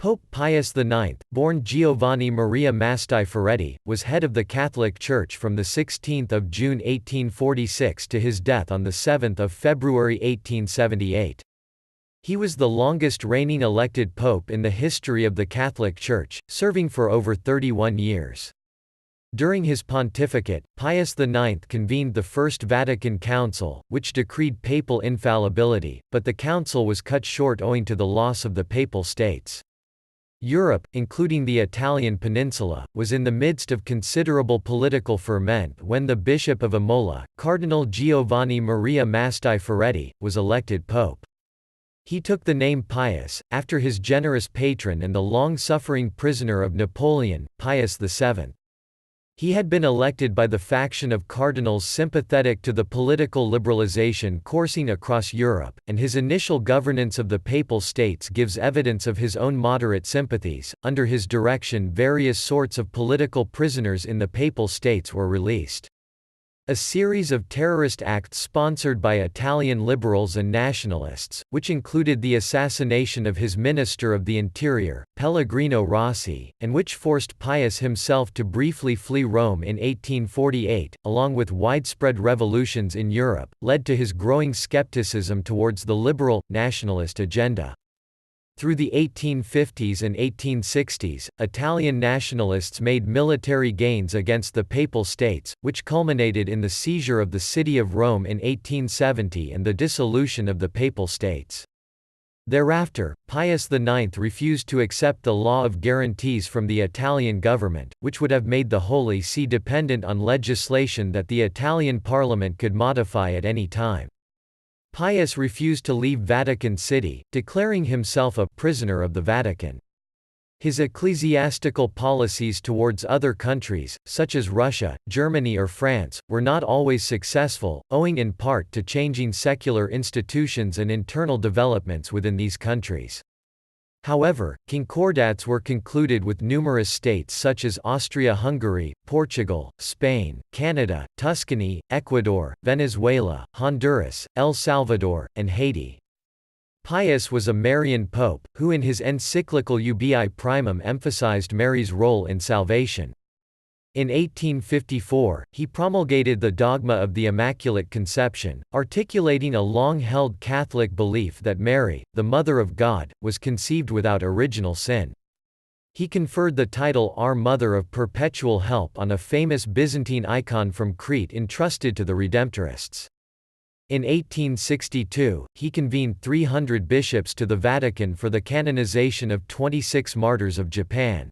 Pope Pius IX, born Giovanni Maria Masti Ferretti, was head of the Catholic Church from 16 June 1846 to his death on 7 February 1878. He was the longest reigning elected pope in the history of the Catholic Church, serving for over 31 years. During his pontificate, Pius IX convened the First Vatican Council, which decreed papal infallibility, but the council was cut short owing to the loss of the Papal States. Europe, including the Italian peninsula, was in the midst of considerable political ferment when the Bishop of Imola, Cardinal Giovanni Maria Masti Ferretti, was elected pope. He took the name Pius, after his generous patron and the long-suffering prisoner of Napoleon, Pius VII. He had been elected by the faction of cardinals sympathetic to the political liberalization coursing across Europe, and his initial governance of the Papal States gives evidence of his own moderate sympathies. Under his direction, various sorts of political prisoners in the Papal States were released. A series of terrorist acts sponsored by Italian liberals and nationalists, which included the assassination of his Minister of the Interior, Pellegrino Rossi, and which forced Pius himself to briefly flee Rome in 1848, along with widespread revolutions in Europe, led to his growing skepticism towards the liberal, nationalist agenda. Through the 1850s and 1860s, Italian nationalists made military gains against the Papal States, which culminated in the seizure of the city of Rome in 1870 and the dissolution of the Papal States. Thereafter, Pius IX refused to accept the law of guarantees from the Italian government, which would have made the Holy See dependent on legislation that the Italian Parliament could modify at any time. Pius refused to leave Vatican City, declaring himself a «prisoner of the Vatican». His ecclesiastical policies towards other countries, such as Russia, Germany or France, were not always successful, owing in part to changing secular institutions and internal developments within these countries. However, concordats were concluded with numerous states such as Austria-Hungary, Portugal, Spain, Canada, Tuscany, Ecuador, Venezuela, Honduras, El Salvador, and Haiti. Pius was a Marian pope, who in his encyclical Ubi Primum emphasized Mary's role in salvation. In 1854, he promulgated the dogma of the Immaculate Conception, articulating a long-held Catholic belief that Mary, the Mother of God, was conceived without original sin. He conferred the title Our Mother of Perpetual Help on a famous Byzantine icon from Crete entrusted to the Redemptorists. In 1862, he convened 300 bishops to the Vatican for the canonization of 26 martyrs of Japan.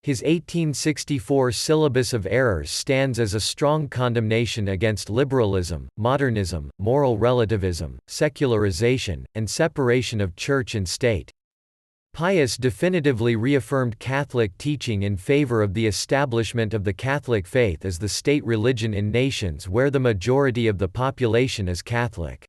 His 1864 Syllabus of Errors stands as a strong condemnation against liberalism, modernism, moral relativism, secularization, and separation of church and state. Pius definitively reaffirmed Catholic teaching in favor of the establishment of the Catholic faith as the state religion in nations where the majority of the population is Catholic.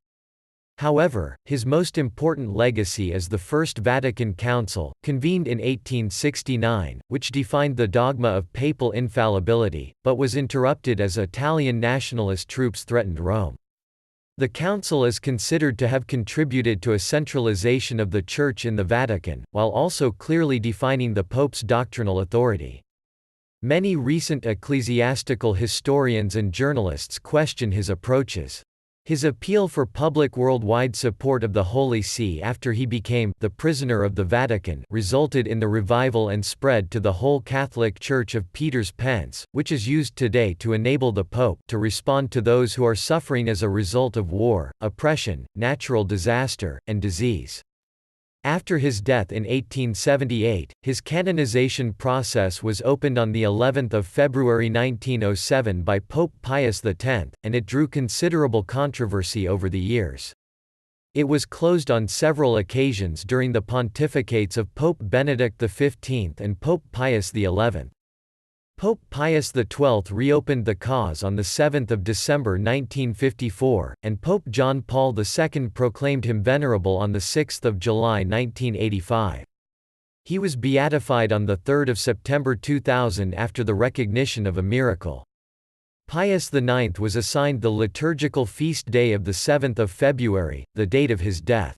However, his most important legacy is the First Vatican Council, convened in 1869, which defined the dogma of papal infallibility, but was interrupted as Italian nationalist troops threatened Rome. The council is considered to have contributed to a centralization of the Church in the Vatican, while also clearly defining the Pope's doctrinal authority. Many recent ecclesiastical historians and journalists question his approaches. His appeal for public worldwide support of the Holy See after he became the prisoner of the Vatican resulted in the revival and spread to the whole Catholic Church of Peter's Pence, which is used today to enable the Pope to respond to those who are suffering as a result of war, oppression, natural disaster, and disease. After his death in 1878, his canonization process was opened on the 11th of February 1907 by Pope Pius X, and it drew considerable controversy over the years. It was closed on several occasions during the pontificates of Pope Benedict XV and Pope Pius XI. Pope Pius XII reopened the cause on 7 December 1954, and Pope John Paul II proclaimed him venerable on 6 July 1985. He was beatified on 3 September 2000 after the recognition of a miracle. Pius IX was assigned the liturgical feast day of 7 February, the date of his death.